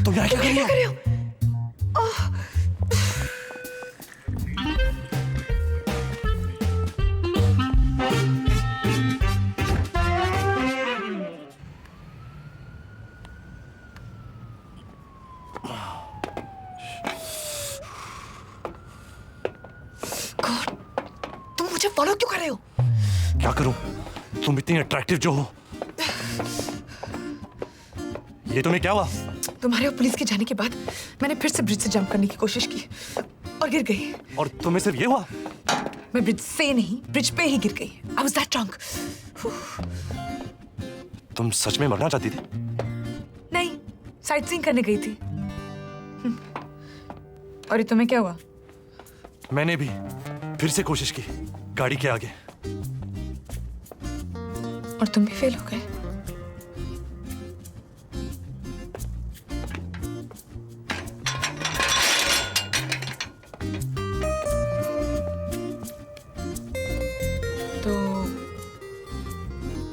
तुम यहाँ क्या कर रही हो? तुम मुझे फॉलो क्यों कर रहे हो? क्या करूं? तुम इतनी अट्रैक्टिव जो हो। ये तुम्हें क्या हुआ? तुम्हारे और पुलिस के जाने के बाद मैंने फिर से ब्रिज से जंप करने की कोशिश की और गिर गई। और तुम्हें सिर्फ ये हुआ? मैं ब्रिज से नहीं, ब्रिज पे ही गिर गई। I was that drunk. तुम सच में मरना चाहती थी? नहीं, साइट सीइंग करने गई थी। और ये तुम्हें क्या हुआ? मैंने भी फिर से कोशिश की गाड़ी के आगे। और तुम भी फेल हो गए। तो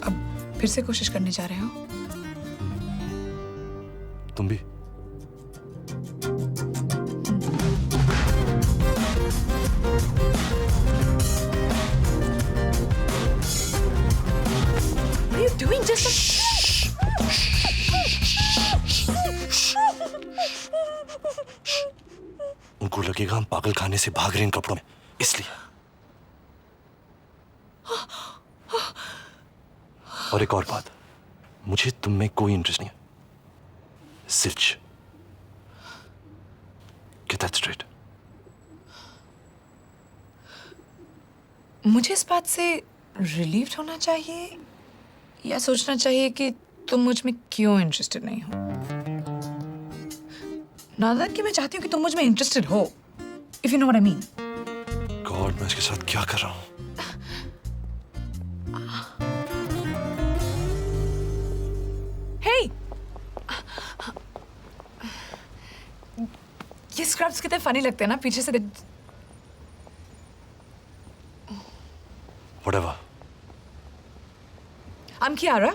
अब फिर से कोशिश करने जा रहे हो? तुम भी? What are you doing? Just उनको लगेगा हम पागल खाने से भाग रहे हैं इन कपड़ों में, इसलिए। और एक और बात, मुझे तुम में कोई इंटरेस्ट नहीं है। सिर्फ Get that straight. मुझे इस बात से रिलीव्ड होना चाहिए या सोचना चाहिए कि तुम मुझ में क्यों इंटरेस्टेड नहीं हो? नादर कि मैं चाहती हूँ कि तुम मुझ में इंटरेस्टेड हो, if you know what I mean. God, मैं इसके साथ क्या कर रहा हूँ? हे, ये स्क्रब्स कितने फनी लगते हैं ना पीछे से। Whatever. I'm Kiara.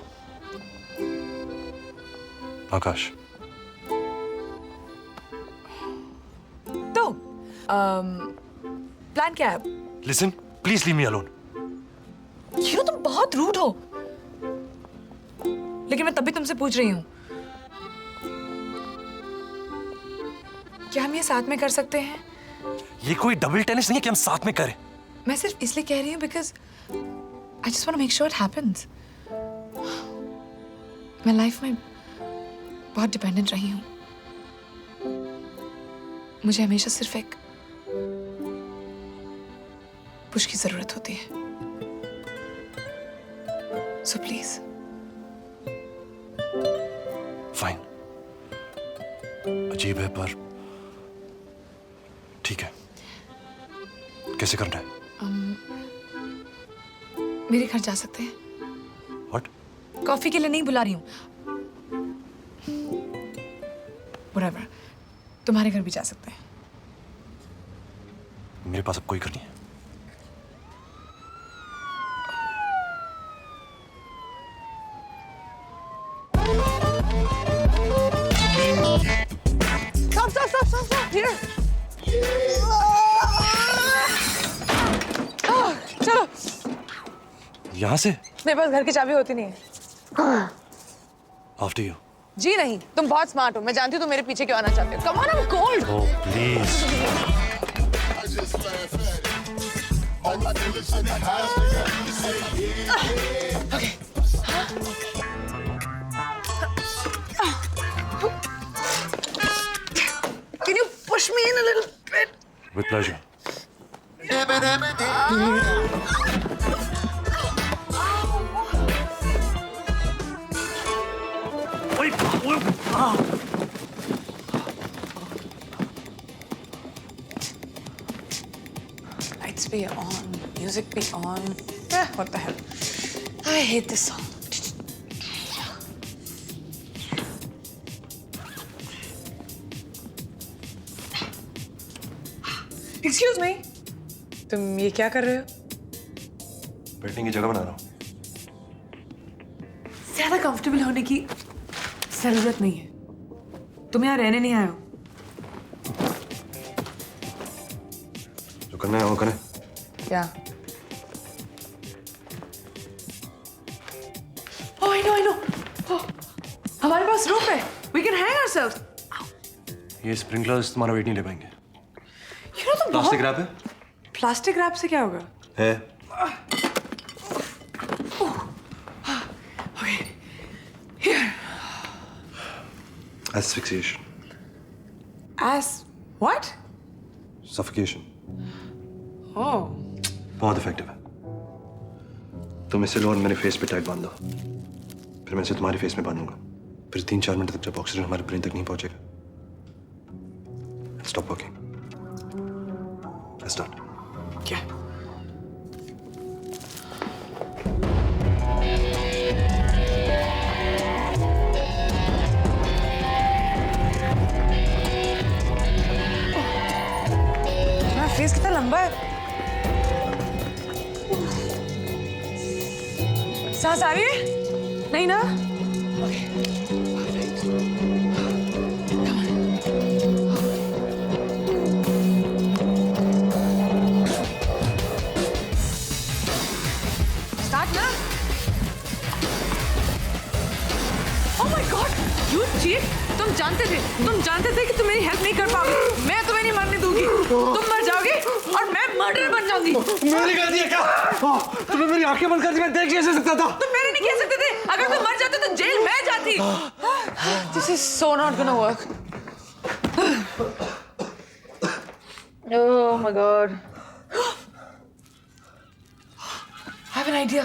आकाश। तो प्लान क्या है? Listen, please leave me alone. You know, तुम बहुत रूड हो। लेकिन मैं तभी तुमसे पूछ रही हूँ, क्या हम ये साथ में कर सकते हैं? ये कोई डबल टेनिस नहीं है कि हम साथ में करें। मैं सिर्फ इसलिए कह रही हूँ because I just want to make sure it happens. मैं लाइफ में बहुत डिपेंडेंट रही हूँ। मुझे हमेशा सिर्फ एक पुश की जरूरत होती है। So please. फाइन। अजीब है पर ठीक है। कैसे करना है? मेरे घर जा सकते हैं? What? कॉफी के लिए नहीं बुला रही हूँ। Whatever. तुम्हारे घर भी जा सकते हैं। मेरे पास अब कोई घर नहीं है। Stop. Here. चलो। यहाँ से? मेरे पास घर की चाबी होती नहीं है। After you. जी नहीं, तुम बहुत स्मार्ट हो। मैं जानती हूँ तुम मेरे पीछे क्यों आना चाहते हो। Come on, I'm cold. Oh, please. Okay. Can you push me in a little bit? With pleasure. Lights be on, music be on. What the hell? I hate this song. Excuse me. तुम ये क्या कर रहे हो? बैठने की जगह बना रहा हूँ। ज्यादा कंफर्टेबल होने की जरूरत नहीं है। तुम यहाँ रहने नहीं आए हो। जो करना है वो करें। क्या? Oh, I know. Oh, हमारे पास रूफ है। We can hang ourselves. ये स्प्रिंकलर्स तुम्हारा वेट नहीं ले पाएंगे। तुम प्लास्टिक रैप है? प्लास्टिक रैप से क्या होगा? है। Okay. Here. Asphyxiation. As what? Suffocation. Oh. बहुत इफेक्टिव है। तुम इसे लो और मेरे फेस पे टाइट बांध दो। फिर मैं इसे तुम्हारे फेस में बांधूंगा। फिर 3-4 मिनट तक जब ऑक्सीजन हमारे ब्रेन तक नहीं पहुंचेगा, स्टॉप वर्किंग। स्टार्ट। क्या? तुम्हारा फेस कितना लंबा है। सांस आ रही है? नहीं ना? Okay. Start ना? Oh my God! You cheat! तुम जानते थे कि तुम मेरी हेल्प नहीं कर पाओगे। मैं तुम्हें नहीं मरने दूंगी। तुम मर जाओगे और मैं मर्डर बन जाऊंगी। मैंने कर दिया क्या? तुमने मेरी आंखें बंद कर दी, मैं देख कैसे सकता था? तुम मेरे नहीं कह सकते थे। अगर तुम मर जाते तो जेल मैं जाती। This is so not gonna work. Oh my God. I have an idea.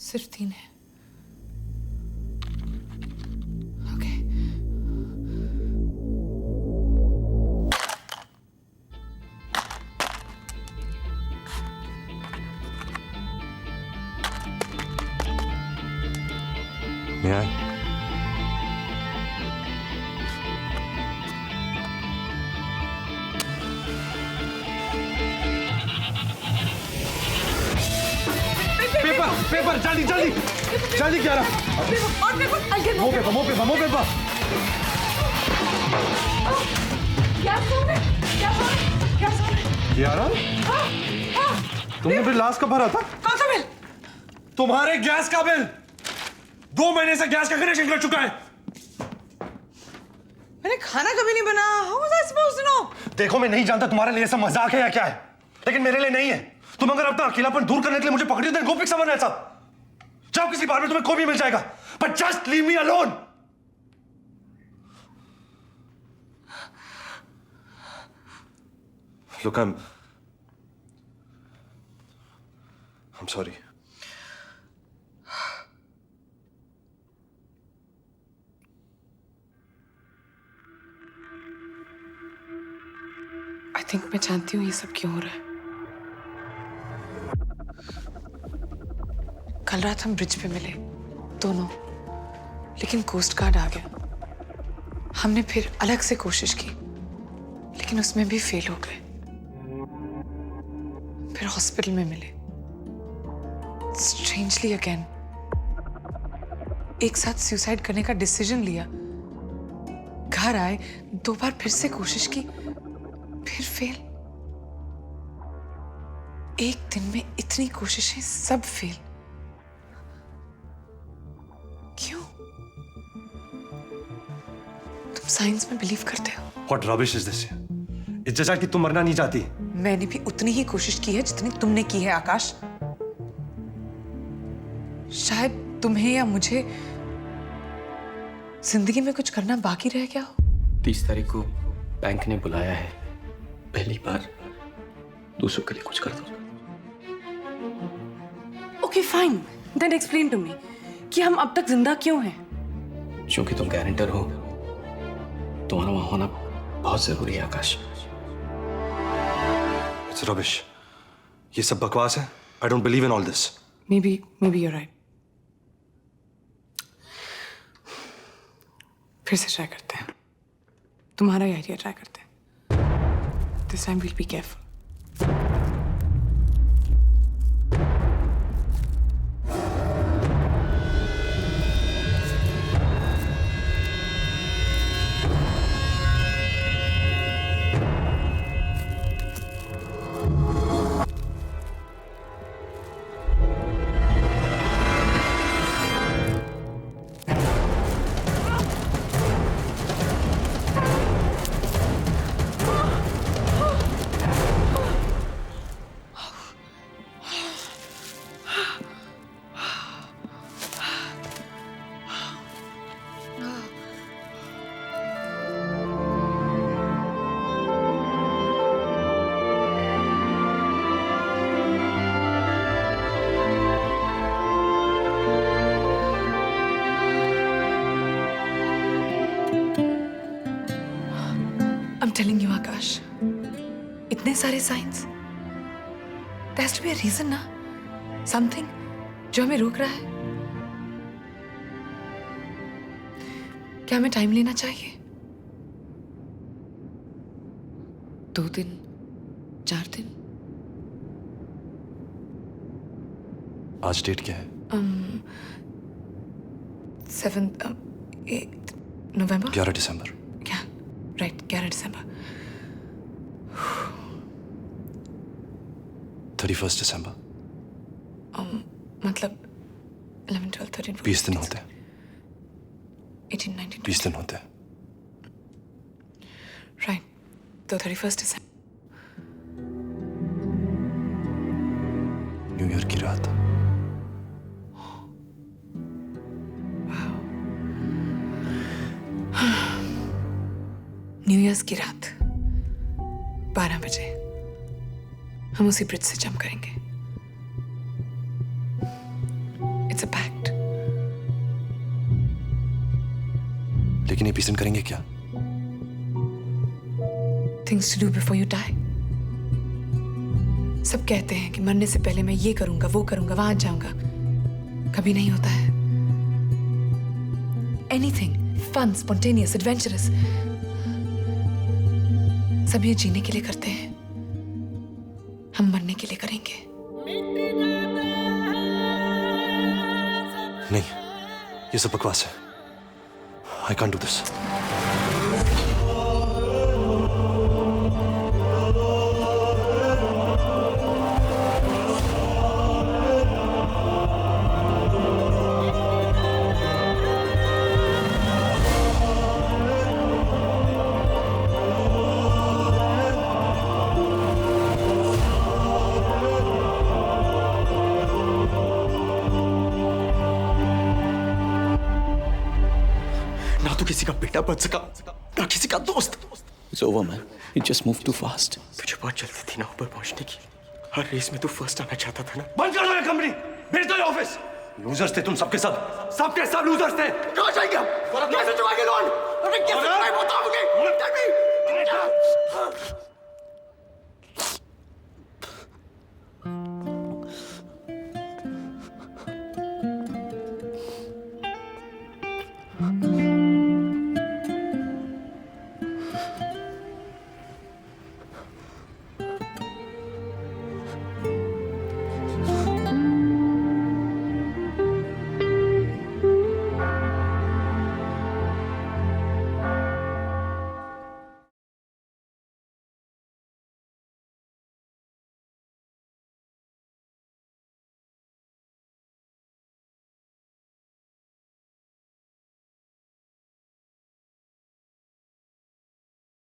सिर्फ 3 है। Okay. May I? पेपर जल्दी क्या रहा? और पेपर, मो पेपर। क्या सोने? यारा, तुमने बिल लास्ट कब भरा था? कौन सा बिल? तुम्हारे गैस का बिल। 2 महीने से गैस का कनेक्शन कर चुका है। मैंने खाना कभी नहीं बनाया। How was I supposed to know? देखो, मैं नहीं जानता तुम्हारे लिए सब मजाक है या क्या है, लेकिन मेरे लिए नहीं है। तुम अगर अपना अकेलापन दूर करने के लिए मुझे पकड़ी हो, तो go pick someone else up. जाओ, किसी बार में तुम्हें कोई भी मिल जाएगा, but just leave me alone. Look, I'm sorry. I think मैं जानती हूँ ये सब क्यों हो रहा है। कल रात हम ब्रिज पे मिले दोनों, लेकिन कोस्ट गार्ड आ गया। हमने फिर अलग से कोशिश की, लेकिन उसमें भी फेल हो गए। फिर हॉस्पिटल में मिले, स्ट्रेंजली अगेन एक साथ सुसाइड करने का डिसीजन लिया। घर आए, 2 बार फिर से कोशिश की, फिर फेल। एक दिन में इतनी कोशिशें, सब फेल। क्यों? तुम साइंस में बिलीव करते हो? What rubbish is this? इस जैसा कि तुम मरना नहीं चाहती। मैंने भी उतनी ही कोशिश की है जितनी तुमने की है आकाश। शायद तुम्हें या मुझे जिंदगी में कुछ करना बाकी रह गया हो। 30 तारीख को बैंक ने बुलाया है, पहली बार दूसरों के लिए कुछ कर दो। Okay fine, then explain to me कि हम अब तक जिंदा क्यों हैं? क्योंकि तुम गारंटर हो, तुम्हारा वहां होना बहुत जरूरी है आकाश। It's rubbish. ये सब बकवास है। I don't believe in all this. Maybe you're right. फिर से ट्राई करते हैं। तुम्हारा ही आइडिया ट्राई करते हैं। This time we'll be careful. इतने सारे science, there has to be a reason ना, something जो हमें रोक रहा है। क्या हमें टाइम लेना चाहिए? 2 दिन, 4 दिन? आज डेट क्या है? 7th, 8th November? 11 दिसंबर। क्या? राइट, 11 दिसंबर। 31 दिसंबर। मतलब 11, 12, 13, 14, 20 दिन होते हैं। 18, 19, 20 दिन होते हैं। राइट, तो 31 दिसंबर। न्यू ईयर की रात। न्यू ईयर्स की रात 12 बजे हम उसी ब्रिज से जंप करेंगे। It's a pact. लेकिन ये 20 दिन करेंगे क्या? Things to do before you die. सब कहते हैं कि मरने से पहले मैं ये करूंगा, वो करूंगा, वहां जाऊंगा। कभी नहीं होता है। एनीथिंग फन, स्पॉन्टेनियस, एडवेंचरस, सब ये जीने के लिए करते हैं। हम मरने के लिए करेंगे। नहीं, ये सब बकवास है। I can't do this. ना तो किसी का बेटा बच सका, ना किसी का दोस्त। It's over, man. You just moved too fast. तुझे बहुत जल्दी थी ना ऊपर पहुंचने की। हर रेस में तू फर्स्ट आना चाहता था ना। बंद कर दो ये कंपनी, भेज दो ये ऑफिस। लूजर्स थे तुम सबके सब लूजर्स थे। कहाँ जाएंगे हम? कैसे चुकाएंगे लोन? अरे कैसे चुकाएंगे बताओ मुझे? Tell me.